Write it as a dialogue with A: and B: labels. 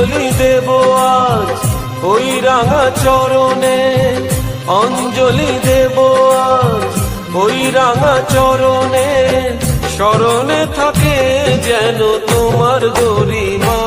A: অঞ্জলি দেব আজ ওই রাঙা চরণে, অঞ্জলি দেব আজ ওই রাঙা চরণে। স্মরণে থাকে যেন তোমার গরিমা।